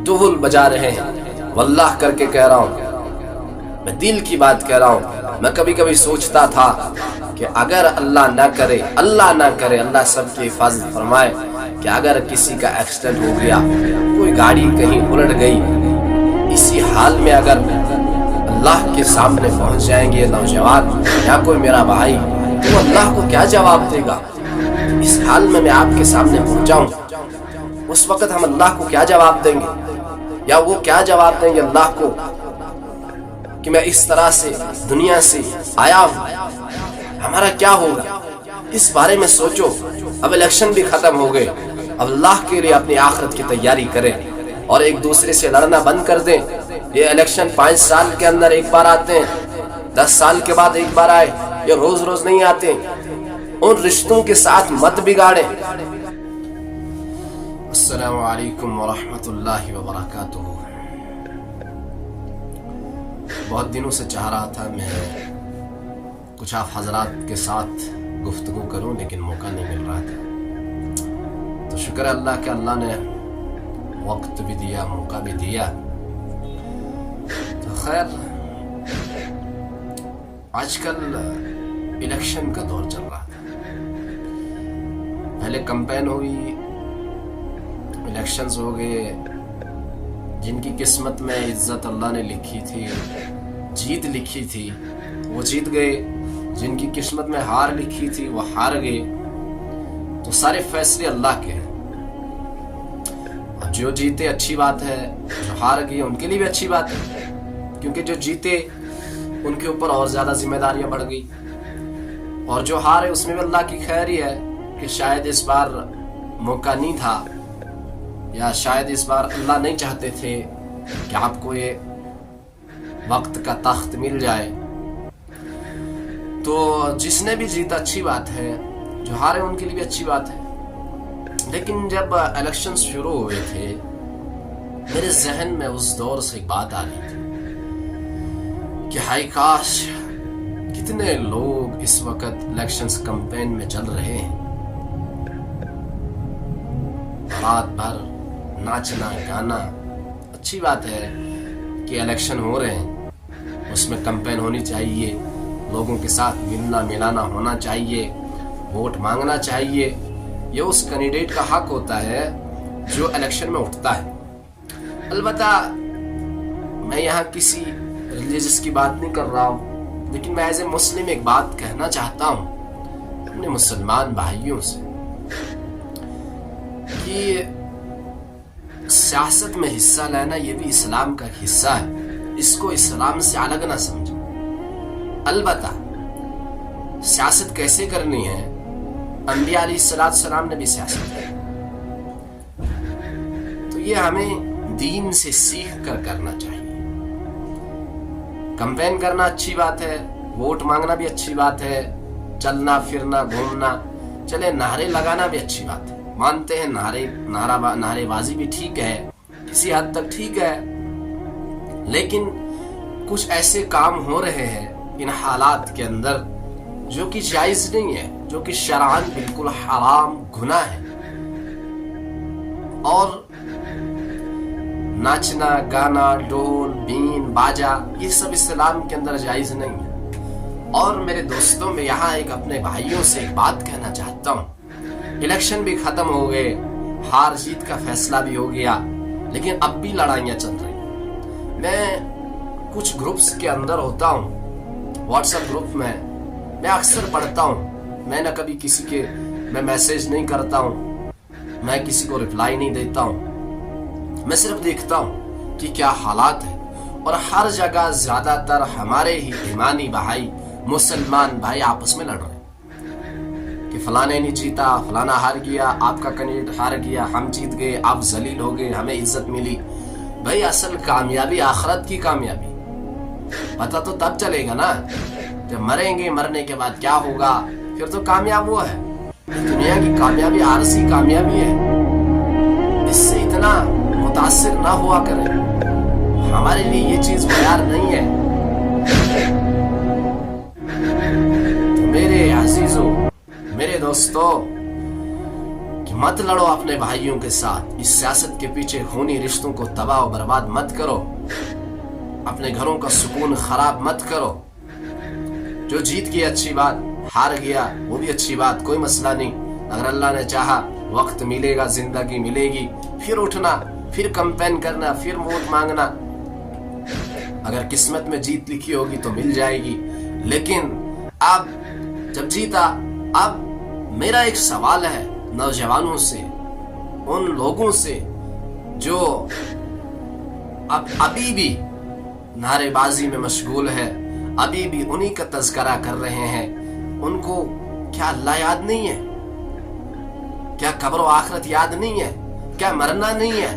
ڈھول بجا رہے ہیں، واللہ کر کے کہہ رہا ہوں، میں دل کی بات کہہ رہا ہوں، میں کبھی کبھی سوچتا تھا کہ اگر اللہ نہ کرے اللہ سب کی حفاظت فرمائے کہ اگر کسی کا ایکسیڈنٹ ہو گیا، کوئی گاڑی کہیں الٹ گئی، اسی حال میں اگر اللہ کے سامنے پہنچ جائیں گے نوجوان یا کوئی میرا بھائی، تو اللہ کو کیا جواب دے گا؟ اس حال میں آپ کے سامنے پہنچاؤں، اس وقت ہم اللہ کو کیا جواب دیں گے؟ یا وہ کیا جواب دیں گے اللہ کو کہ میں اس طرح سے دنیا سے آیا ہوں، ہمارا کیا ہوگا؟ اس بارے میں سوچو۔ اب الیکشن بھی ختم ہو گئے، اب اللہ کے لیے اپنی آخرت کی تیاری کریں اور ایک دوسرے سے لڑنا بند کر دیں۔ یہ الیکشن 5 سال کے اندر ایک بار آتے ہیں، 10 سال کے بعد ایک بار آئے، یہ روز روز نہیں آتے۔ ان رشتوں کے ساتھ مت بگاڑیں۔ السلام علیکم ورحمۃ اللہ وبرکاتہ۔ بہت دنوں سے چاہ رہا تھا میں کچھ آپ حضرات کے ساتھ گفتگو کروں، لیکن موقع نہیں مل رہا تھا۔ تو شکر ہے اللہ کہ اللہ نے وقت بھی دیا، موقع بھی دیا۔ تو خیر، آج کل الیکشن کا دور چل رہا تھا، پہلے کمپین ہوئی، الیکشنز ہو گئے، جن کی قسمت میں عزت اللہ نے لکھی تھی، جیت لکھی تھی، وہ جیت گئے، جن کی قسمت میں ہار لکھی تھی وہ ہار گئے۔ تو سارے فیصلے اللہ کے ہیں، اور جو جیتے اچھی بات ہے، جو ہار گئے ان کے لیے بھی اچھی بات ہے، کیونکہ جو جیتے ان کے اوپر اور زیادہ ذمہ داریاں بڑھ گئی، اور جو ہارے اس میں بھی اللہ کی خیر ہی ہے کہ شاید اس بار موقع نہیں تھا، یا شاید اس بار اللہ نہیں چاہتے تھے کہ آپ کو یہ وقت کا تخت مل جائے۔ تو جس نے بھی جیتا اچھی بات ہے، جو ہارے ان کے لیے بھی اچھی بات ہے۔ لیکن جب الیکشن شروع ہوئے تھے، میرے ذہن میں اس دور سے ایک بات آ رہی تھی کہ ہائی کاش کتنے لوگ اس وقت الیکشنز کمپین میں چل رہے ہیں، رات بھر ناچنا گانا۔ اچھی بات ہے کہ الیکشن ہو رہے ہیں، اس میں کمپین ہونی چاہیے، لوگوں کے ساتھ ملنا ملانا ہونا چاہیے، ووٹ مانگنا چاہیے۔ یہ اس کینڈیڈیٹ کا حق ہوتا ہے جو الیکشن میں اٹھتا ہے۔ البتہ میں یہاں کسی ریلیجس کی بات نہیں کر رہا ہوں، لیکن میں ایز اے مسلم ایک بات کہنا چاہتا ہوں اپنے مسلمان بھائیوں سے کہ سیاست میں حصہ لینا یہ بھی اسلام کا ایک حصہ ہے، اس کو اسلام سے الگ نہ سمجھیں۔ البتہ سیاست کیسے کرنی ہے، انبیاء علیہ السلام نے بھی سیاست کی، تو یہ ہمیں دین سے سیکھ کر کرنا چاہیے۔ کمپین کرنا اچھی بات ہے، ووٹ مانگنا بھی اچھی بات ہے، چلنا پھرنا گھومنا، چلے نعرے لگانا بھی اچھی بات ہے، مانتے ہیں نعرے بازی بھی ٹھیک ہے، کسی حد تک ٹھیک ہے، لیکن کچھ ایسے کام ہو رہے ہیں ان حالات کے اندر جو کہ جائز نہیں ہے، جو کہ شرعاً بالکل حرام گناہ ہے۔ اور ناچنا گانا، ڈول بین باجا، یہ سب اسلام کے اندر جائز نہیں ہے۔ اور میرے دوستوں میں یہاں ایک اپنے بھائیوں سے ایک بات کہنا چاہتا ہوں، الیکشن بھی ختم ہو گئے، ہار جیت کا فیصلہ بھی ہو گیا، لیکن اب بھی لڑائیاں چل رہی۔ میں کچھ گروپس کے اندر ہوتا ہوں، واٹس ایپ گروپ میں اکثر پڑھتا ہوں، میں نہ کبھی کسی کے میں میسیج نہیں کرتا ہوں، میں کسی کو رپلائی نہیں دیتا ہوں، میں صرف دیکھتا ہوں کہ کیا حالات ہیں۔ اور ہر جگہ زیادہ تر ہمارے ہی ایمانی بھائی، مسلمان بھائی آپس میں لڑ رہے ہیں کہ فلانے نہیں جیتا، فلانا ہار گیا، آپ کا کینڈیڈیٹ ہار گیا، ہم جیت گئے، آپ ذلیل ہو گئے، ہمیں عزت ملی۔ بھائی اصل کامیابی آخرت کی کامیابی پتہ تو تب چلے گا نا جب مریں گے، مرنے کے بعد کیا ہوگا، پھر تو کامیاب وہ ہے۔ دنیا کی کامیابی عارضی کامیابی ہے، اس سے اتنا متاثر نہ ہوا کریں، ہمارے لیے یہ چیز معیار نہیں ہے۔ تو میرے عزیزو، میرے دوستو، کہ मत लड़ो अपने भाइयों के साथ, इस सियासत के पीछे खूनी रिश्तों को तबाह और बर्बाद मत करो, अपने घरों का सुकून खराब मत करो। जो जीत गई अच्छी बात, हार गया वो भी अच्छी बात, कोई मसला नहीं। अगर अल्लाह ने चाहा वक्त मिलेगा, जिंदगी मिलेगी, फिर उठना, फिर कैंपेन करना, फिर वोट मांगना। अगर किस्मत में जीत लिखी होगी तो मिल जाएगी। लेकिन अब जब जीता, अब मेरा एक सवाल है नौजवानों से, उन लोगों से जो अब अभी भी नारेबाजी में मशगूल है, अभी भी उन्हीं का तज़किरा कर रहे हैं। उनको क्या अल्लाह याद नहीं है? क्या कब्र व आखिरत याद नहीं है? क्या मरना नहीं है?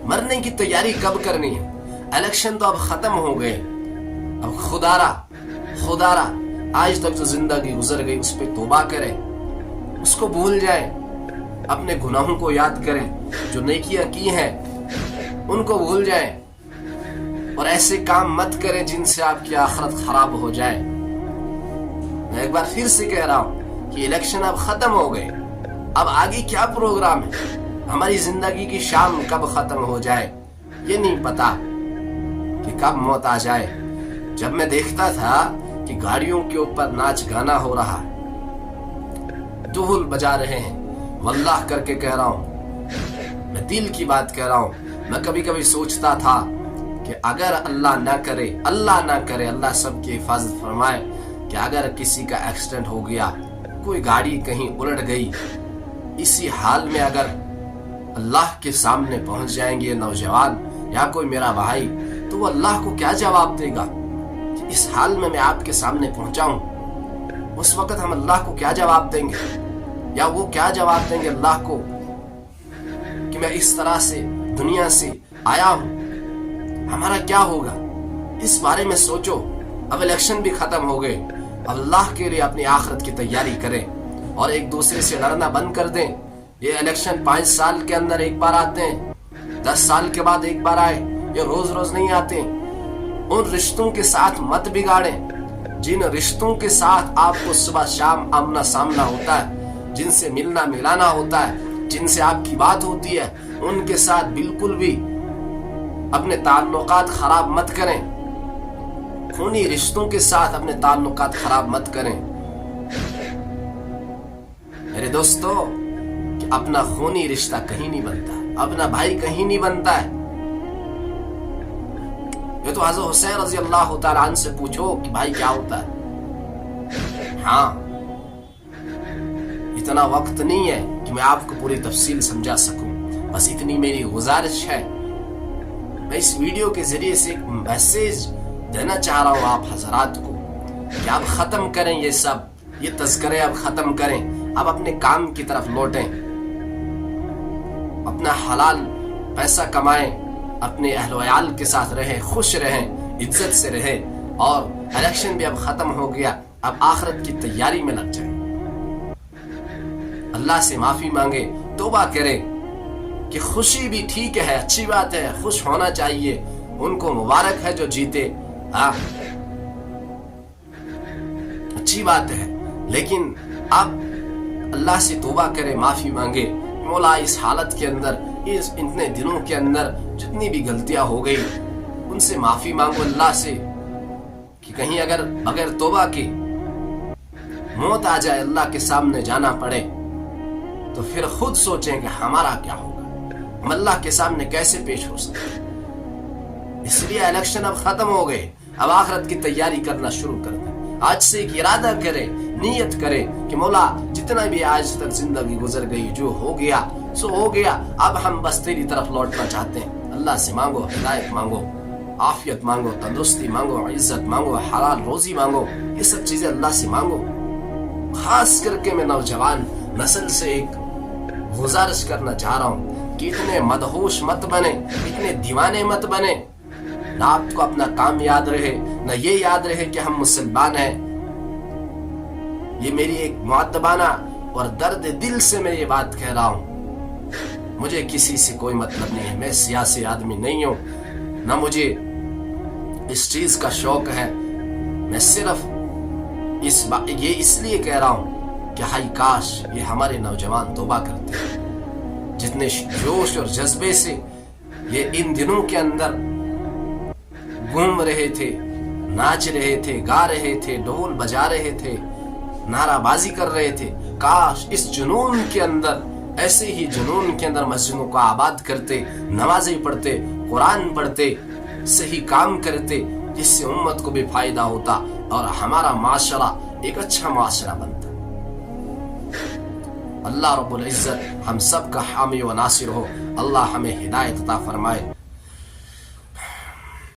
मरने की तैयारी कब करनी है? इलेक्शन तो अब खत्म हो गए। अब खुदारा आज तक जो जिंदगी गुजर गई उस पर तौबा करें, उसको भूल जाएं, अपने गुनाहों को याद करें, जो नेकियां की हैं उनको भूल जाएं और ऐसे काम मत करें जिनसे आपकी आखिरत खराब हो जाए। मैं एक बार फिर से कह रहा हूं कि इलेक्शन अब खत्म हो गए। अब आगे क्या प्रोग्राम है? हमारी जिंदगी की शाम कब खत्म हो जाए ये नहीं पता, कि कब मौत आ जाए। जब मैं देखता था कि गाड़ियों के ऊपर नाच गाना हो रहा है, ढोल बजा रहे हैं, वल्लाह करके कह रहा हूं, मैं दिल की बात कह रहा हूं, मैं कभी कभी सोचता था कि अगर अल्लाह ना करे, अल्लाह सबकी हिफाजत फरमाए, कि अगर किसी का एक्सीडेंट हो गया, कोई गाड़ी कहीं उलट गई, इसी हाल में अगर अल्लाह के सामने पहुंच जाएंगे ये नौजवान या कोई मेरा भाई, तो वो अल्लाह को क्या जवाब देगा कि इस हाल में मैं आपके सामने पहुंचा हूं। उस वक्त हम अल्लाह को क्या जवाब देंगे, या वो क्या जवाब देंगे अल्लाह को कि मैं इस तरह से दुनिया से आया हूं, हमारा क्या होगा? इस बारे में सोचो। अब इलेक्शन भी खत्म हो गए, अब अल्लाह के लिए अपनी आखिरत की तैयारी करें और एक दूसरे से लड़ना बंद कर दें। ये इलेक्शन 5 साल के अंदर एक बार आते हैं, 10 साल के बाद एक बार आए, ये रोज रोज नहीं आते। उन रिश्तों के साथ मत बिगाड़ें जिन रिश्तों के साथ आपको सुबह शाम आमना सामना होता है, जिनसे मिलना मिलाना होता है, जिनसे आपकी बात होती है, उनके साथ बिल्कुल भी अपने ताल्लुकात खराब मत करें। खूनी रिश्तों के साथ अपने ताल्लुकात खराब मत करें। मेरे दोस्तों, कि अपना खूनी रिश्ता कहीं नहीं बनता, अपना भाई कहीं नहीं बनता है। ये तो हज़रत हुसैन रज़ी अल्लाह तआला अन्हु से पूछो कि भाई क्या होता है। हाँ, इतना वक्त नहीं है कि मैं आपको पूरी तफसील समझा सकूं, बस इतनी मेरी गुजारिश है। मैं इस वीडियो के जरिए से एक मैसेज देना चाह रहा हूं आप हजरात को कि आप खत्म करें ये सब, ये तज़किरे अब खत्म करें, अब अपने काम की तरफ लौटें, अपना हलाल पैसा कमाएं, अपने अहल वयाल के साथ रहें, खुश रहें, इज्जत से रहें। और इलेक्शन भी अब खत्म हो गया, अब आखिरत की तैयारी में लग जाए। अल्लाह से माफी मांगे, तौबा करें कि खुशी भी ठीक है, अच्छी बात है, खुश होना चाहिए, उनको मुबारक है जो जीते, हाँ अच्छी बात है। लेकिन अब अल्लाह से तौबा करें, माफी मांगे, मौला इस हालत के अंदर, इस इतने दिनों के अंदर जितनी भी गलतियां हो गई उनसे माफी मांगो अल्लाह से, कि कहीं अगर बगैर तौबा के मौत आ जाए, अल्लाह के सामने जाना पड़े, तो फिर खुद सोचें कि हमारा क्या होगा, हम अल्लाह के सामने कैसे पेश हो सकते। इसलिए इलेक्शन अब खत्म हो गए, अब आखिरत की तैयारी करना शुरू कर दें। आज से एक इरादा करें, नियत करें कि मौला जितना भी आज तक जिंदगी गुजर गई, जो हो गया सो हो गया, अब हम बस तेरी तरफ लौटना चाहते हैं। अल्लाह से मांगो, हिदायत मांगो, आफियत मांगो, तंदुरुस्ती मांगो, इज्जत मांगो, हलाल रोजी मांगो, ये सब चीजें अल्लाह से मांगो। खास करके मैं नौजवान नस्ल से एक गुजारिश करना चाह रहा हूँ कि इतने मदहोश मत बने, इतने दीवाने मत बने, ना आपको अपना काम याद रहे, ना ये याद रहे कि हम मुसलमान हैं। ये मेरी एक मुअद्दबाना और दर्द दिल से मैं ये बात कह रहा हूँ। मुझे किसी से कोई मतलब नहीं है, मैं सियासी आदमी नहीं हूँ, ना मुझे इस चीज का शौक है। मैं सिर्फ ये इसलिए कह रहा हूँ कि हाय काश ये हमारे नौजवान तौबा करते, جتنے جوش اور جذبے سے یہ ان دنوں کے اندر گھوم رہے تھے، ناچ رہے تھے، گا رہے تھے، ڈھول بجا رہے تھے، نعرہ بازی کر رہے تھے، کاش اس جنون کے اندر، ایسے ہی جنون کے اندر مسجدوں کو آباد کرتے، نمازیں پڑھتے، قرآن پڑھتے، صحیح کام کرتے، جس سے امت کو بھی فائدہ ہوتا اور ہمارا معاشرہ ایک اچھا معاشرہ بنتا۔ اللہ رب العزت ہم سب کا حامی و ناصر ہو، اللہ ہمیں ہدایت عطا فرمائے۔